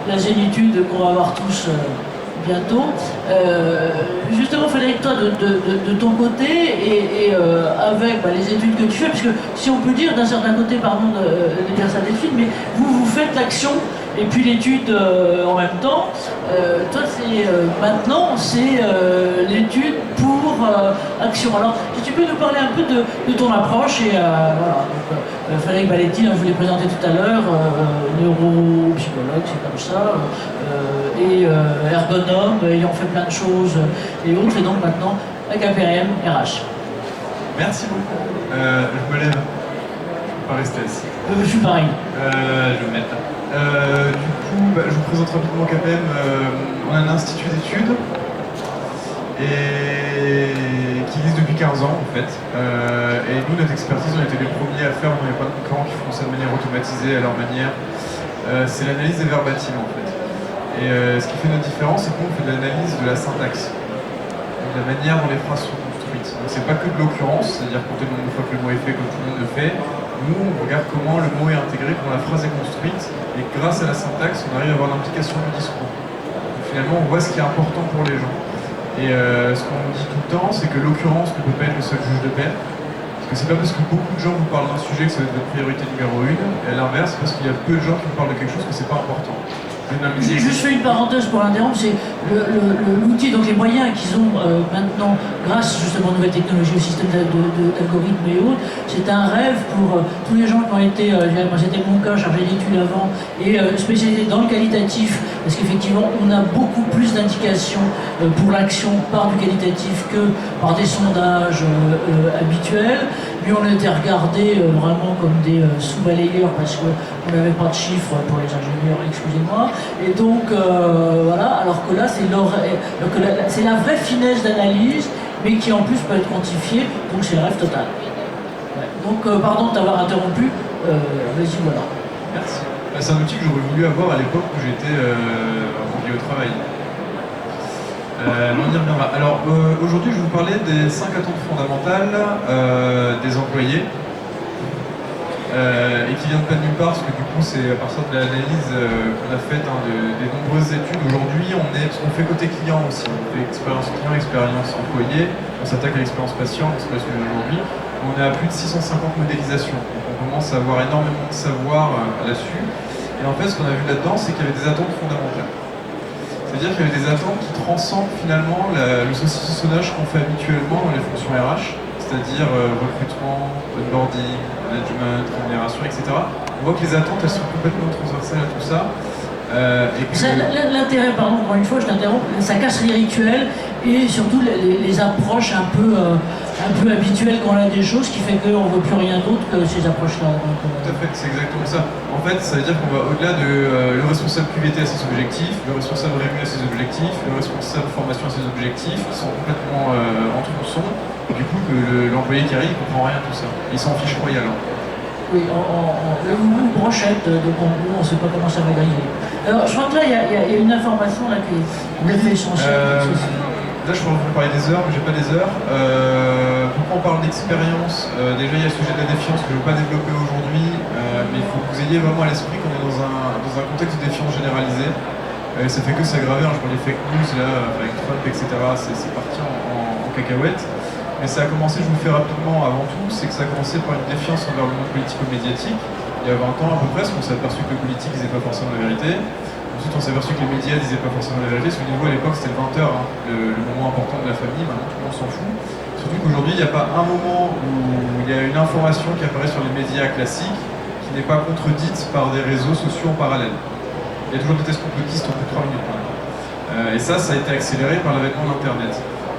la zénitude qu'on va avoir tous bientôt. Justement, Frédéric, toi, de ton côté, et avec les études que tu fais, parce que si on peut dire d'un certain côté, pardon de dire ça d'études, mais vous faites l'action et puis l'étude en même temps. Toi, maintenant, c'est l'étude pour action. Alors, si tu peux nous parler un peu de ton approche, et voilà. Donc, Frédéric Baletti, je vous l'ai présenté tout à l'heure, neuropsychologue, c'est comme ça, et ergonome, ayant fait plein de choses et autres, et donc maintenant, avec APRM, RH. Merci beaucoup. Je me lève. Je ne peux pas rester assis. Je suis pareil. Je vais me mettre là. Du coup, je vous présente rapidement KPM. On a un institut d'études qui existe depuis 15 ans en fait. Et nous, notre expertise, on a été les premiers à faire, il n'y a pas de concurrents qui font ça de manière automatisée à leur manière. C'est l'analyse des verbatims en fait. Et ce qui fait notre différence, c'est qu'on fait de l'analyse de la syntaxe, de la manière dont les phrases sont construites. Donc c'est pas que de l'occurrence, c'est-à-dire compter le nombre de fois que le mot est fait comme tout le monde le fait. Nous, on regarde comment le mot est intégré, comment la phrase est construite, et grâce à la syntaxe, on arrive à avoir l'implication du discours. Donc, finalement, on voit ce qui est important pour les gens. Et ce qu'on dit tout le temps, c'est que l'occurrence ne peut pas être le seul juge de paix. Parce que c'est pas parce que beaucoup de gens vous parlent d'un sujet que ça va être votre priorité numéro 1, et à l'inverse, parce qu'il y a peu de gens qui vous parlent de quelque chose que c'est pas important. J'ai juste fait une parenthèse pour l'interrompre, c'est l'outil, donc les moyens qu'ils ont maintenant, grâce justement aux nouvelles technologies, au système d'algorithmes et autres, c'est un rêve pour tous les gens qui ont été, moi c'était mon cas, chargé d'études avant, et spécialisé dans le qualitatif, parce qu'effectivement on a beaucoup plus d'indications pour l'action par du qualitatif que par des sondages habituels. Puis on a été regardés vraiment comme des sous-balayeurs parce qu'on n'avait pas de chiffres pour les ingénieurs, excusez-moi. Et donc voilà, alors que là c'est la vraie finesse d'analyse, mais qui en plus peut être quantifiée, donc c'est le rêve total. Ouais. Donc pardon de t'avoir interrompu, vas-y voilà. Merci. C'est un outil que j'aurais voulu avoir à l'époque où j'étais en milieu au travail. On y reviendra. Alors aujourd'hui je vais vous parler des 5 attentes fondamentales des employés et qui viennent pas de nulle part parce que du coup c'est à partir de l'analyse qu'on a faite des nombreuses études. Aujourd'hui on fait côté client aussi, on fait expérience client, expérience employé, on s'attaque à l'expérience patient, c'est pas ce que aujourd'hui. On est à plus de 650 modélisations, donc on commence à avoir énormément de savoir là-dessus. Et en fait ce qu'on a vu là-dedans c'est qu'il y avait des attentes fondamentales. C'est-à-dire qu'il y avait des attentes qui transcendent finalement le saucissonnage qu'on fait habituellement dans les fonctions RH, c'est-à-dire recrutement, onboarding, management, rémunération, etc. On voit que les attentes, elles sont complètement transversales à tout ça. L'intérêt, pardon, encore une fois, je t'interromps, ça casse les rituels et surtout les approches un peu habituelles quand on a des choses, qui fait qu'on ne veut plus rien d'autre que ces approches-là. Tout à fait, c'est exactement ça. En fait, ça veut dire qu'on va au-delà de le responsable QVT à ses objectifs, le responsable rému à ses objectifs, le responsable formation à ses objectifs, qui sont complètement entre son, et du coup que l'employé qui arrive, il ne comprend rien à tout ça. Il s'en fiche royal. Oui, une brochette de bambou, on ne sait pas comment ça va griller. Alors, je crois que là, il y a une information là, qui est essentielle. Là, je pourrais vous parler des heures, mais j'ai pas des heures. Pourquoi on parle d'expérience? Déjà, il y a le sujet de la défiance que je ne veux pas développer aujourd'hui, mais il faut que vous ayez vraiment à l'esprit qu'on est dans un contexte de défiance généralisée. Ça fait que s'aggraver, je prends les fake news, là, avec Trump, etc. C'est parti en cacahuète. Mais ça a commencé, je vous le fais rapidement avant tout, c'est que ça a commencé par une défiance envers le monde politico-médiatique. Il y a 20 ans à peu près, parce qu'on s'est aperçu que le politique disait pas forcément la vérité. Ensuite, on s'est aperçu que les médias disaient pas forcément la vérité. Souvenez-vous, à l'époque, c'était le 20h, hein, le moment important de la famille. Maintenant, tout le monde s'en fout. Surtout qu'aujourd'hui, il n'y a pas un moment où il y a une information qui apparaît sur les médias classiques qui n'est pas contredite par des réseaux sociaux en parallèle. Il y a toujours des tests complotistes en plus de 3 minutes. Et ça a été accéléré par l'avènement d'Internet.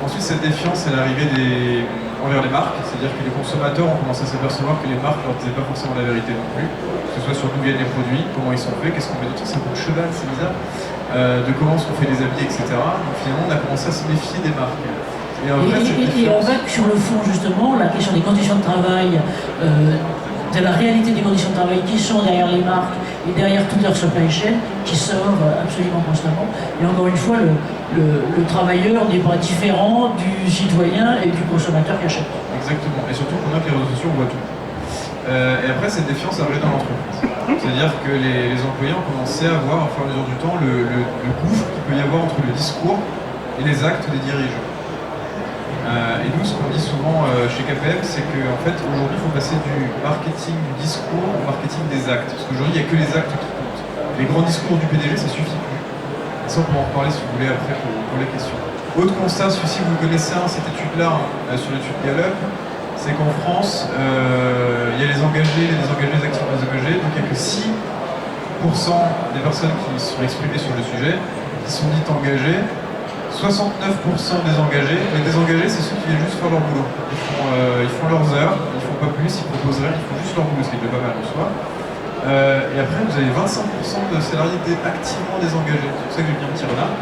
Ensuite, cette défiance, elle est arrivée envers les marques, c'est-à-dire que les consommateurs ont commencé à s'apercevoir que les marques ne leur disaient pas forcément la vérité non plus, que ce soit sur d'où viennent les produits, comment ils sont faits, qu'est-ce qu'on met dedans, ça coûte cheval, c'est bizarre, de comment est-ce qu'on fait les habits, etc. Donc finalement, on a commencé à se méfier des marques. Et on va sur le fond, justement, la question des conditions de travail, de la réalité des conditions de travail qui sont derrière les marques et derrière toute leur supply chain, qui sort absolument constamment. Et encore une fois, le travailleur n'est pas différent du citoyen et du consommateur qui achète. Exactement. Et surtout qu'on a que les réseaux sociaux, on voit tout. Et après, cette défiance a arrivé dans l'entreprise. C'est-à-dire que les employés ont commencé à voir, au fur et à mesure du temps, le gouffre qu'il peut y avoir entre le discours et les actes des dirigeants. Et nous, ce qu'on dit souvent chez KPM, c'est qu'en fait, aujourd'hui, il faut passer du marketing du discours au marketing des actes. Parce qu'aujourd'hui, il n'y a que les actes qui comptent. Les grands discours du PDG, ça suffit plus. Et ça, on peut en reparler si vous voulez après pour les questions. Autre constat, celui-ci, vous le connaissez, cette étude-là, sur l'étude Gallup, c'est qu'en France, il y a les engagés, les désengagés, les actifs désengagés, donc il n'y a que 6% des personnes qui se sont exprimées sur le sujet, qui sont dites engagées, 69% des engagés. Les désengagés, c'est ceux qui viennent juste faire leur boulot. Ils font leurs heures, ils font pas plus, ils proposent rien, ils font juste leur boulot, ce qui est déjà pas mal en soi. Et après, vous avez 25% de salariés activement désengagés. C'est pour ça que j'ai mis un petit renard.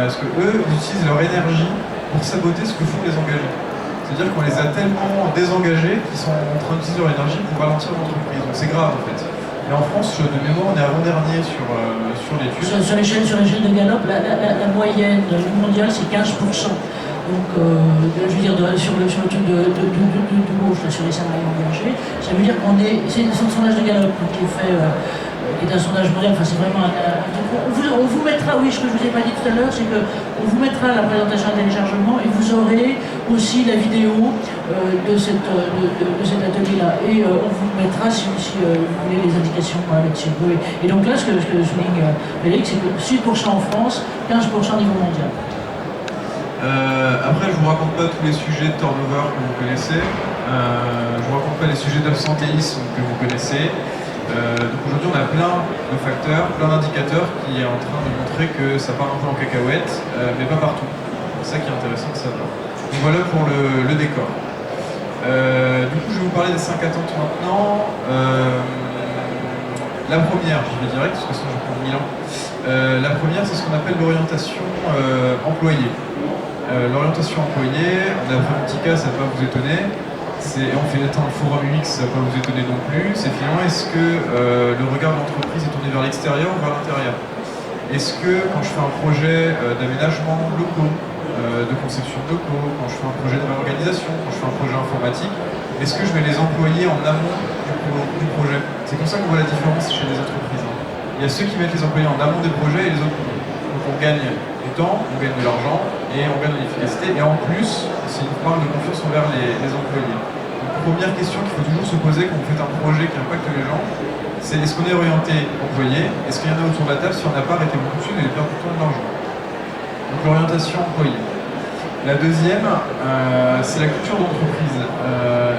Parce que eux, ils utilisent leur énergie pour saboter ce que font les engagés. C'est-à-dire qu'on les a tellement désengagés qu'ils sont en train d'utiliser leur énergie pour ralentir l'entreprise. Donc c'est grave en fait. Et en France, de mémoire, on est avant-dernier sur l'étude. Sur l'échelle de Gallup, la moyenne mondiale, c'est 15%. Donc, je veux dire, sur le truc de gauche, là, sur les salariés engagés, ça veut dire qu'on est. C'est un sondage de Gallup qui est fait, qui est un sondage mondial, enfin, c'est vraiment on vous mettra, oui, ce que je vous ai pas dit tout à l'heure, c'est qu'on vous mettra la présentation à téléchargement et vous aurez aussi la vidéo de cet atelier-là. Et on vous mettra, si vous voulez, les indications là-dessus. Oui. Et donc là, ce que souligne Félix, c'est que 6% en France, 15% au niveau mondial. Après, je ne vous raconte pas tous les sujets de turnover que vous connaissez. Je ne vous raconte pas les sujets d'absentéisme que vous connaissez. Donc aujourd'hui, on a plein de facteurs, plein d'indicateurs qui est en train de montrer que ça part un peu en cacahuète, mais pas partout. C'est ça qui est intéressant de savoir. Donc voilà pour le décor. Du coup, je vais vous parler des 5 attentes maintenant. La première, j'y vais direct, parce que sinon je vais prendre 1000 ans. La première, c'est ce qu'on appelle l'orientation employée. L'orientation employée, d'après mon petit cas, ça ne va pas vous étonner. On fait le forum UX, ça ne va pas vous étonner non plus. C'est finalement, est-ce que le regard de l'entreprise est tourné vers l'extérieur ou vers l'intérieur? Est-ce que quand je fais un projet d'aménagement locaux, de conception de locaux, quand je fais un projet de réorganisation, quand je fais un projet informatique, est-ce que je mets les employés en amont du projet? C'est comme ça qu'on voit la différence chez les entreprises. Il y a ceux qui mettent les employés en amont des projets et les autres. Donc on gagne du temps, on gagne de l'argent et on gagne de l'efficacité. Et en plus, c'est une marque de confiance envers les employés. Donc, première question qu'il faut toujours se poser quand vous faites un projet qui impacte les gens, c'est est-ce qu'on est orienté employé? Est-ce qu'il y en a autour de la table? Si on n'a pas, arrêtez beaucoup dessus et perdre du temps et de l'argent. Donc l'orientation employée. La deuxième, c'est la culture d'entreprise.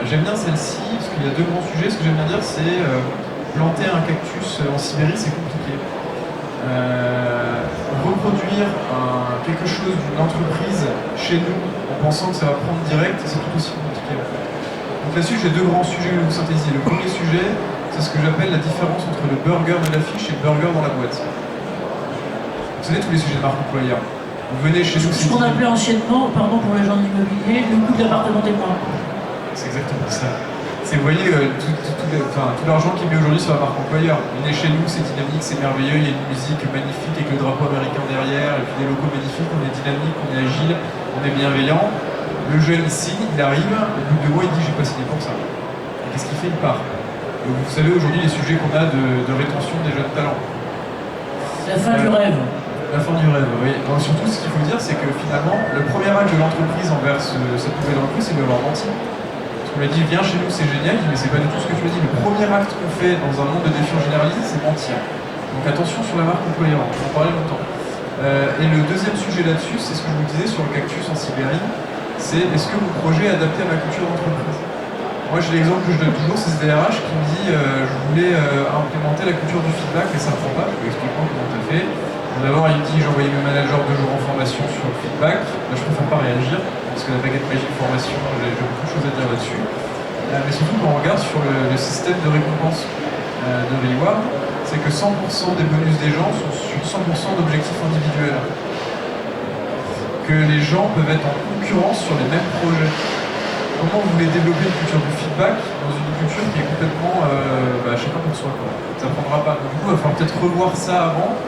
J'aime bien celle-ci, parce qu'il y a deux grands sujets. Ce que j'aime bien dire, c'est planter un cactus en Sibérie, c'est compliqué. Reproduire quelque chose d'une entreprise chez nous en pensant que ça va prendre direct, c'est tout aussi compliqué. Donc là-dessus, j'ai deux grands sujets que je vais vous synthétiser. Le premier sujet, c'est ce que j'appelle la différence entre le burger de l'affiche et le burger dans la boîte. Vous savez, tous les sujets de marque employeur. Vous venez chez nous... Ce qu'on appelait anciennement, pardon pour les gens de l'immobilier, le coût de l'appartement témoin. C'est exactement ça. Vous voyez, tout l'argent qui est mis aujourd'hui sur la marque employeur. On est chez nous, c'est dynamique, c'est merveilleux, il y a une musique magnifique avec le drapeau américain derrière, et puis des locaux magnifiques, on est dynamique, on est agile, on est bienveillant. Le jeune ici, il arrive, au bout de 2 mois, il dit j'ai pas signé pour ça. Et qu'est-ce qu'il fait? Il part. Et vous savez aujourd'hui les sujets qu'on a de rétention des jeunes talents. La fin du rêve. La fin du rêve, oui. Donc, surtout, ce qu'il faut dire, c'est que finalement, le premier acte de l'entreprise envers cette nouvelle entreprise, c'est de leur mentir. On m'a dit viens chez nous, c'est génial, mais c'est pas du tout ce que tu as dit. Le premier acte qu'on fait dans un monde de défiance généralisée, c'est mentir. Donc attention sur la marque employeur, on en parlait longtemps. Et le deuxième sujet là-dessus, c'est ce que je vous disais sur le cactus en Sibérie, c'est est-ce que mon projet est adapté à ma culture d'entreprise? Moi j'ai l'exemple que je donne toujours, c'est ce DRH qui me dit je voulais implémenter la culture du feedback, mais ça ne prend pas, je vais expliquer comment tu as fait. D'abord il me dit j'ai envoyé mes managers 2 jours en formation sur le feedback, là je préfère pas réagir, parce que la baguette magique formation, j'ai beaucoup de choses à dire là-dessus. Mais surtout quand on regarde sur le système de récompense de Reward, c'est que 100% des bonus des gens sont sur 100% d'objectifs individuels. Que les gens peuvent être en concurrence sur les mêmes projets. Comment vous voulez développer une culture du feedback dans une culture qui est complètement, chacun pour soi, quoi. Ça ne prendra pas. Donc, du coup, il va falloir peut-être revoir ça avant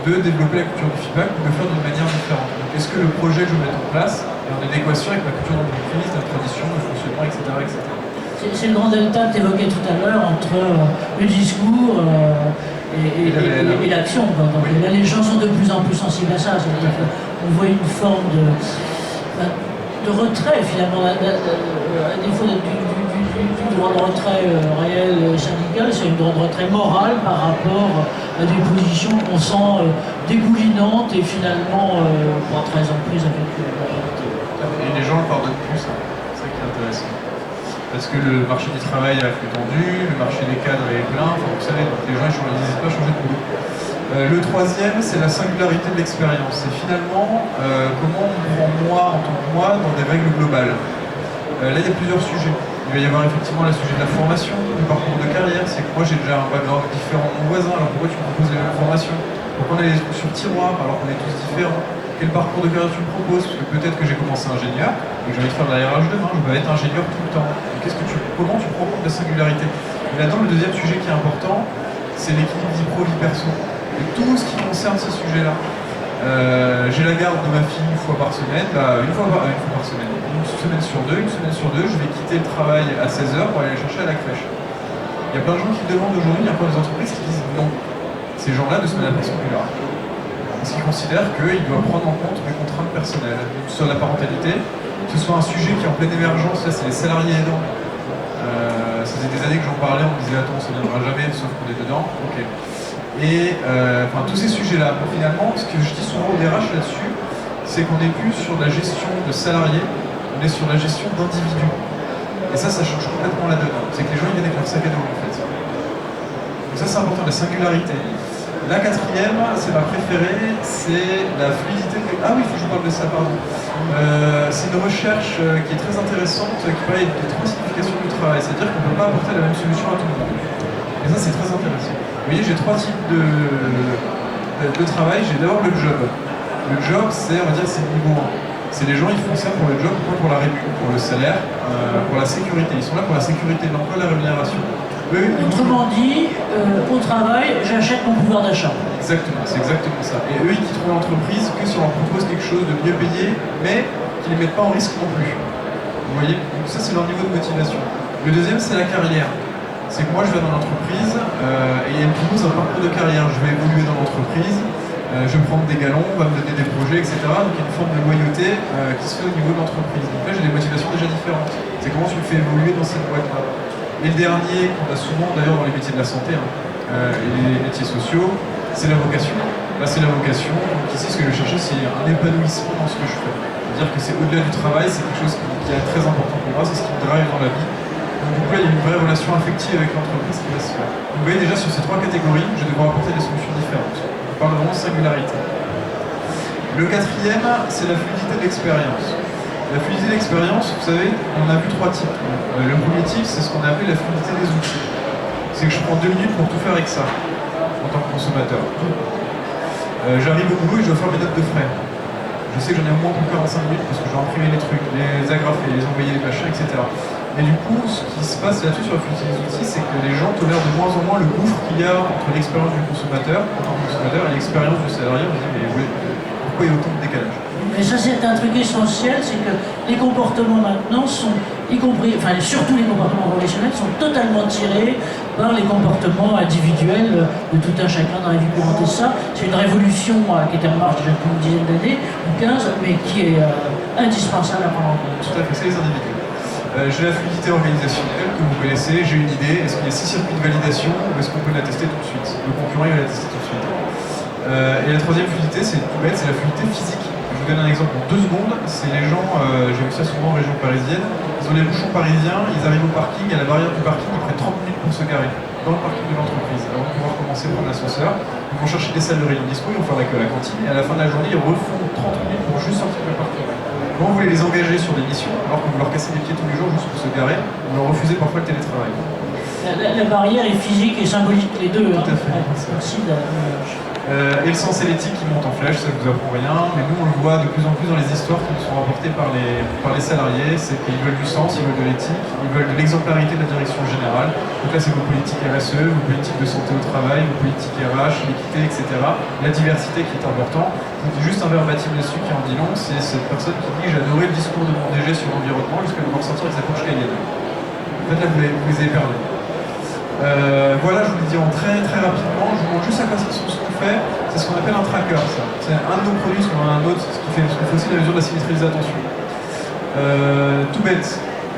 de développer la culture du feedback ou de le faire d'une manière différente. Donc, est-ce que le projet que je vais mettre en place est en adéquation avec ma culture d'entreprise, la tradition, le fonctionnement, etc., etc. c'est le grand delta que tu évoquais tout à l'heure entre le discours et l'action. Donc là, les gens sont de plus en plus sensibles à ça. C'est-à-dire qu'on voit une forme de retrait, finalement, à défaut du droit de retrait réel syndical, c'est un droit de retrait moral par rapport à des positions qu'on sent dégoulinantes et finalement pas très en prise avec la réalité. Et les gens le pardonnent plus, hein. C'est ça qui est intéressant. Parce que le marché du travail est plus tendu, le marché des cadres est plein, enfin, vous savez, donc les gens n'hésitent pas à changer de boulot. Le troisième, c'est la singularité de l'expérience. C'est finalement comment on prend moi en tant que moi dans des règles globales. Là, il y a plusieurs sujets. Il va y avoir effectivement le sujet de la formation, du parcours de carrière. C'est que moi, j'ai déjà un background différent de mon voisin, alors pourquoi tu me proposes les mêmes formations? Pourquoi on a les trucs sur tiroir alors qu'on est tous différents? Quel parcours de carrière tu me proposes? Parce que peut-être que j'ai commencé ingénieur et que j'ai envie de faire de la RH demain, je vais être ingénieur tout le temps. Comment tu prends compte de la singularité? Et là-dedans, le deuxième sujet qui est important, c'est l'équilibre vie pro, vie perso. Et tout ce qui concerne ces sujets-là. J'ai la garde de ma fille une fois par semaine, une semaine sur deux, je vais quitter le travail à 16h pour aller la chercher à la crèche. Il y a plein de gens qui demandent aujourd'hui, il y a plein d'entreprises qui disent non. Ces gens-là, de semaine après, sont plus là. Parce qu'ils considèrent qu'ils doivent prendre en compte mes contraintes personnelles, que ce soit la parentalité, que ce soit un sujet qui est en pleine émergence, là c'est les salariés aidants. Ça faisait des années que j'en parlais, on me disait attends, ça ne viendra jamais, sauf qu'on est dedans. Ok. Et tous ces sujets-là, finalement, ce que je dis souvent au DRH là-dessus, c'est qu'on n'est plus sur la gestion de salariés, on est sur la gestion d'individus. Et ça change complètement la donne. C'est que les gens ils viennent avec leur sac à dos en fait. Donc ça c'est important, la singularité. La quatrième, c'est ma préférée, c'est la fluidité. Ah oui, il faut que je vous parle de ça, pardon. C'est une recherche qui est très intéressante, qui parle des trois significations du travail. C'est-à-dire qu'on ne peut pas apporter la même solution à tout le monde. Et ça, c'est très intéressant. Vous voyez, j'ai trois types de travail. J'ai d'abord le job. Le job, c'est, on va dire, c'est le niveau 1. C'est les gens, ils font ça pour le job, pas pour la rémunération, pour le salaire, pour la sécurité. Ils sont là pour la sécurité de l'emploi, la rémunération. Eux, autrement dit, au travail, j'achète mon pouvoir d'achat. Exactement, c'est exactement ça. Et eux, ils quitteront l'entreprise que si on leur propose quelque chose de mieux payé, mais qui ne les mettent pas en risque non plus. Vous voyez? Donc ça, c'est leur niveau de motivation. Le deuxième, c'est la carrière. C'est que moi, je vais dans l'entreprise et elle me propose un parcours de carrière. Je vais évoluer dans l'entreprise, je vais prendre des galons, on va me donner des projets, etc. Donc il y a une forme de loyauté qui se fait au niveau de l'entreprise. Donc là, j'ai des motivations déjà différentes. C'est comment tu me fais évoluer dans cette boîte-là. Et le dernier, qu'on a souvent d'ailleurs dans les métiers de la santé et les métiers sociaux, c'est la vocation. Là, c'est la vocation. Donc ici, ce que je vais chercher, c'est un épanouissement dans ce que je fais. C'est-à-dire que c'est au-delà du travail, c'est quelque chose qui est très important pour moi, c'est ce qui me drive dans la vie. Donc là, il y a une vraie relation affective avec l'entreprise qui va se faire. Donc, vous voyez déjà sur ces trois catégories, je vais devoir apporter des solutions différentes. On parle vraiment de singularité. Le quatrième, c'est la fluidité de l'expérience. La fluidité de l'expérience, vous savez, on a vu trois types. Le premier type, c'est ce qu'on a appelé la fluidité des outils. C'est que je prends 2 minutes pour tout faire avec ça, en tant que consommateur. J'arrive au boulot et je dois faire mes notes de frais. Je sais que j'en ai au moins pour 45 minutes parce que je dois imprimer les trucs, les agrafer, les envoyer, les machins, etc. Et du coup, ce qui se passe là-dessus sur la fluidité des outils, c'est que les gens tolèrent de moins en moins le gouffre qu'il y a entre l'expérience du consommateur, en tant que consommateur, et l'expérience du salarié. On se dit, mais pourquoi il y a autant de décalage? Mais ça, c'est un truc essentiel, c'est que les comportements maintenant sont, y compris, enfin surtout les comportements professionnels, sont totalement tirés par les comportements individuels de tout un chacun dans la vie courante. Et ça, c'est une révolution qui était en marche déjà depuis une dizaine d'années, ou 15, mais qui est indispensable à prendre en compte. Tout à fait, c'est les individus. J'ai la fluidité organisationnelle que vous connaissez, j'ai une idée, est-ce qu'il y a 6 circuits de validation ou est-ce qu'on peut la tester tout de suite? Le concurrent il va la tester tout de suite. Et la troisième fluidité, c'est tout bête, c'est la fluidité physique. Je vous donne un exemple en 2 secondes, c'est les gens, j'ai vu ça souvent en région parisienne, ils ont les bouchons parisiens, ils arrivent au parking, à la barrière du parking, ils prennent 30 minutes pour se garer dans le parking de l'entreprise, avant de pouvoir commencer à prendre l'ascenseur. Ils vont chercher des salles de réunion dispo, ils vont faire la queue à la cantine, et à la fin de la journée, ils refont 30 minutes pour juste sortir du parking. Comment vous voulez les engager sur des missions, alors que vous leur cassez les pieds tous les jours juste pour se garer, vous leur refusez parfois le télétravail? La barrière est physique et symbolique, les deux. Tout à fait. Merci et le sens et l'éthique qui montent en flèche, ça ne vous apprend rien, mais nous on le voit de plus en plus dans les histoires qui nous sont rapportées par les salariés, c'est qu'ils veulent du sens, ils veulent de l'éthique, ils veulent de l'exemplarité de la direction générale. Donc là c'est vos politiques RSE, vos politiques de santé au travail, vos politiques RH, l'équité, etc. La diversité qui est important. Je vous dis juste un verbatim là-dessus qui en dit long, c'est cette personne qui dit j'ai adoré le discours de mon DG sur l'environnement jusqu'à devoir sortir avec sa couche Cayenne. En fait, là, vous les avez perdus. Voilà, je vous le dis en très rapidement, je vous montre juste à quoi ça ressemble ce qu'on fait. C'est ce qu'on appelle un tracker, ça. C'est un de nos produits, parce qu'on en a un autre, ce qui fait aussi la mesure de la symétrie des attentions. Tout bête,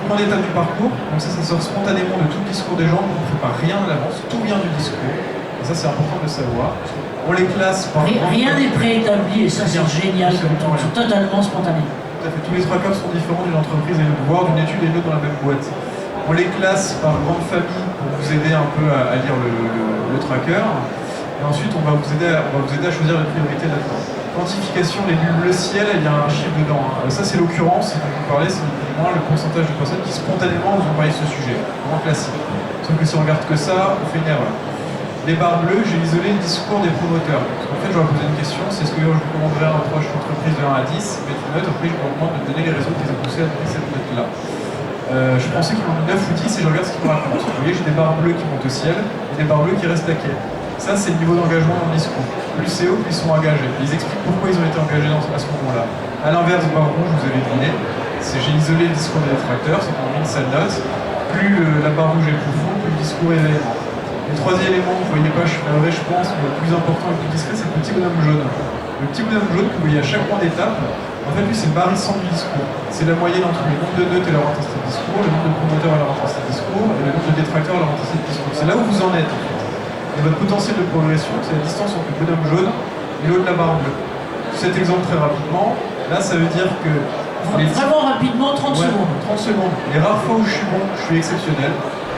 première étape du parcours, donc ça sort spontanément de tout le discours des gens, on ne prépare rien à l'avance, tout vient du discours. Et ça, c'est important de le savoir. On les classe par... Rien n'est préétabli, et ça, c'est génial, c'est totalement spontané. Tout à fait. Tous les trackers sont différents d'une entreprise et d'une autre, voire d'une étude et une autre dans la même boîte. On les classe par grande famille pour vous aider un peu à lire le tracker. Et ensuite, on va vous aider à choisir la priorité là-dedans. Quantification, les bulles bleu ciel, il y a un chiffre dedans. Ça, c'est l'occurrence, dont vous parlez, c'est moins le pourcentage de personnes qui spontanément vous ont parlé de ce sujet. Vraiment classique. Sauf que si on regarde que ça, on fait une erreur. Les barres bleues, j'ai isolé le discours des promoteurs. En fait, je vais poser une question, c'est ce que je vous recommanderais à un proche d'entreprise de 1 à 10, mettre une note, après je vous demande de donner les raisons qui les ont poussés à donner cette note-là. Je pensais qu'ils m'ont mis 9 ou 10 et je regarde ce qu'ils me racontent. Vous voyez, j'ai des barres bleues qui montent au ciel et des barres bleues qui restent à quai. Ça, c'est le niveau d'engagement dans le discours. Plus c'est haut, plus ils sont engagés. Ils expliquent pourquoi ils ont été engagés à ce moment-là. À l'inverse, barre rouge, vous avez deviné, j'ai isolé le discours des détracteurs, c'est qu'on a mis une seule note. Plus la barre rouge est profonde, plus le discours est élément. Le troisième élément, vous voyez pas, je suis navré, je pense, mais le plus important et le plus discret, c'est le petit bonhomme jaune. Le petit bonhomme jaune que vous voyez à chaque point d'étape, en fait, lui, c'est le barissant du discours. C'est la moyenne entre le nombre de notes et leur intensité de discours, le nombre de promoteurs et leur intensité de discours, et le nombre de détracteurs et leur intensité de discours. C'est là où vous en êtes, en fait. Et votre potentiel de progression, c'est la distance entre le bonhomme jaune et l'autre de la barre bleue. Cet exemple très rapidement, là, ça veut dire que... Vraiment rapidement, 30 secondes. 30 secondes. Les rares fois où je suis bon, je suis exceptionnel.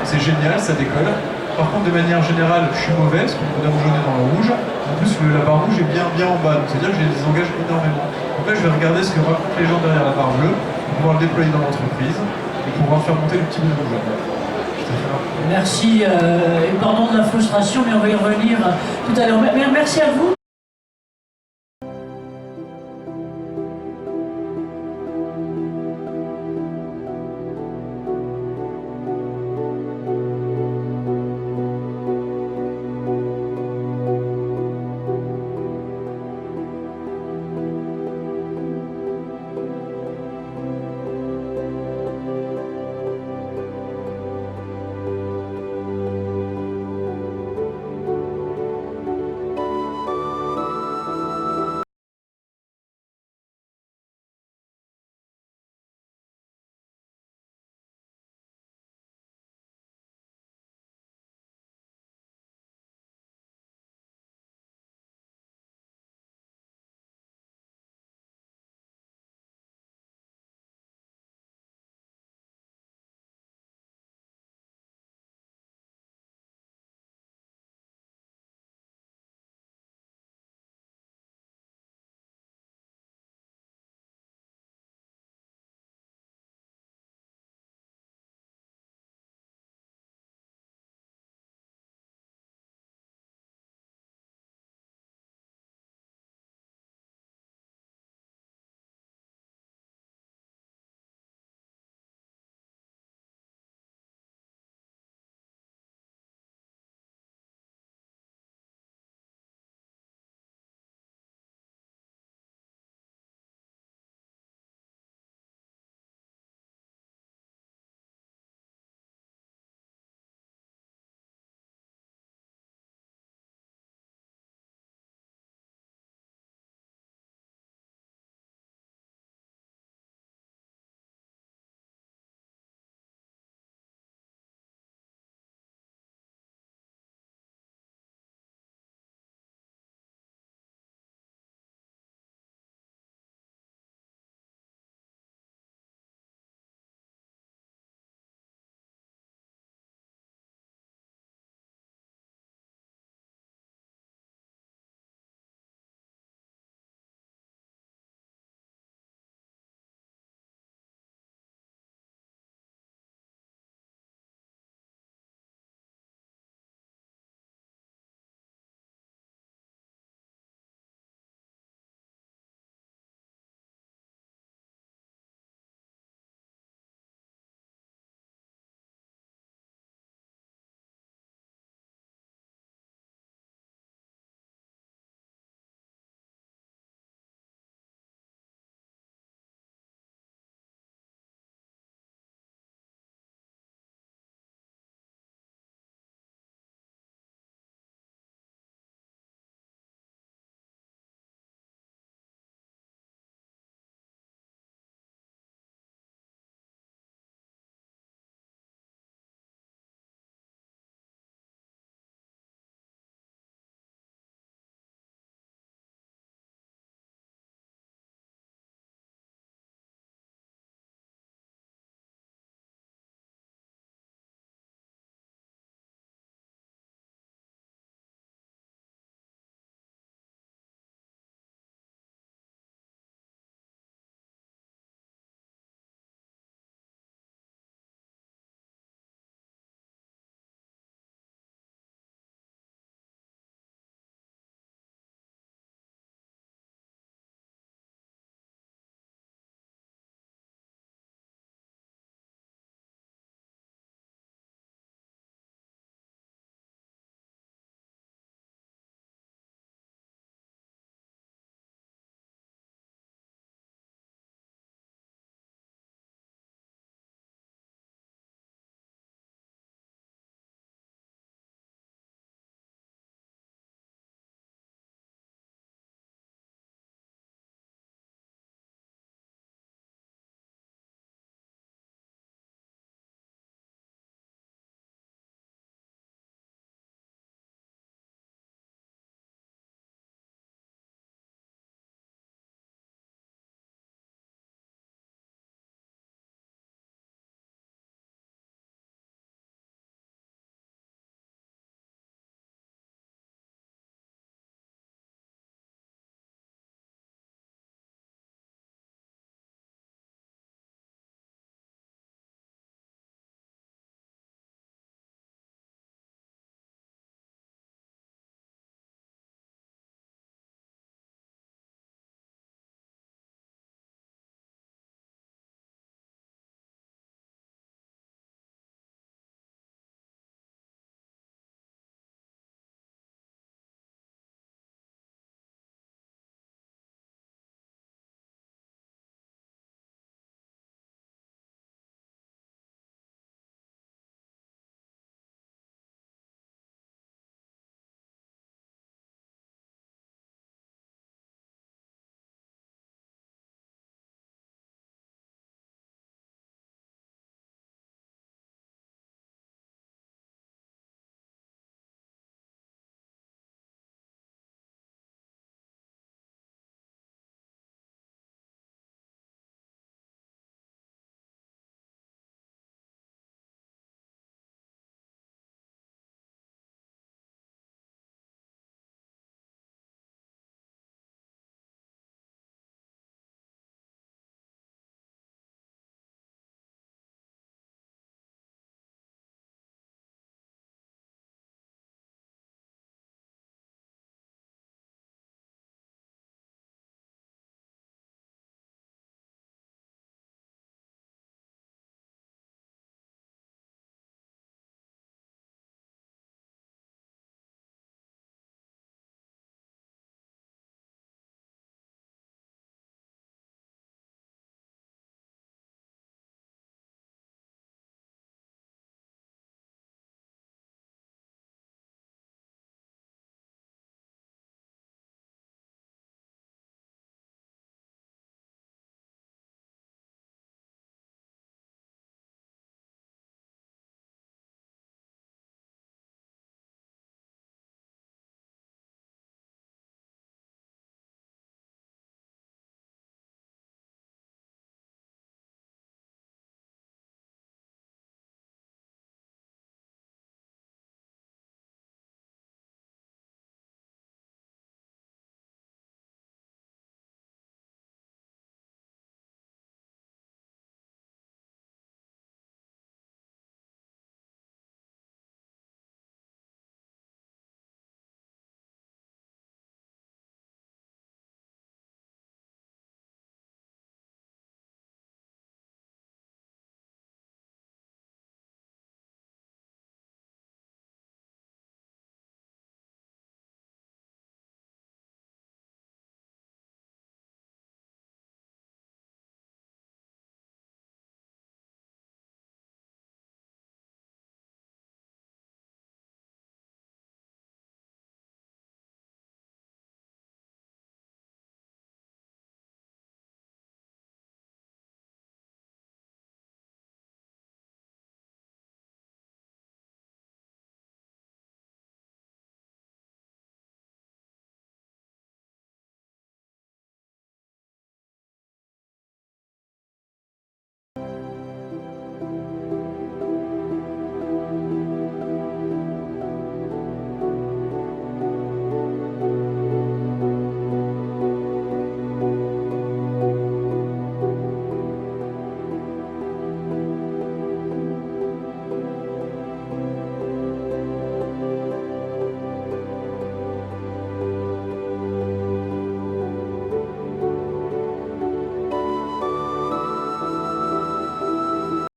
C'est génial, ça décolle. Par contre, de manière générale, je suis mauvais, parce que le bonhomme jaune est dans le rouge. En plus, la barre rouge est bien en bas. C'est-à-dire que je les engage énormément. Donc là, je vais regarder ce que racontent les gens derrière la barre bleue, pour pouvoir le déployer dans l'entreprise, et pouvoir faire monter le petit bonhomme jaune. Merci, et pardon de la frustration, mais on va y revenir tout à l'heure. Merci à vous.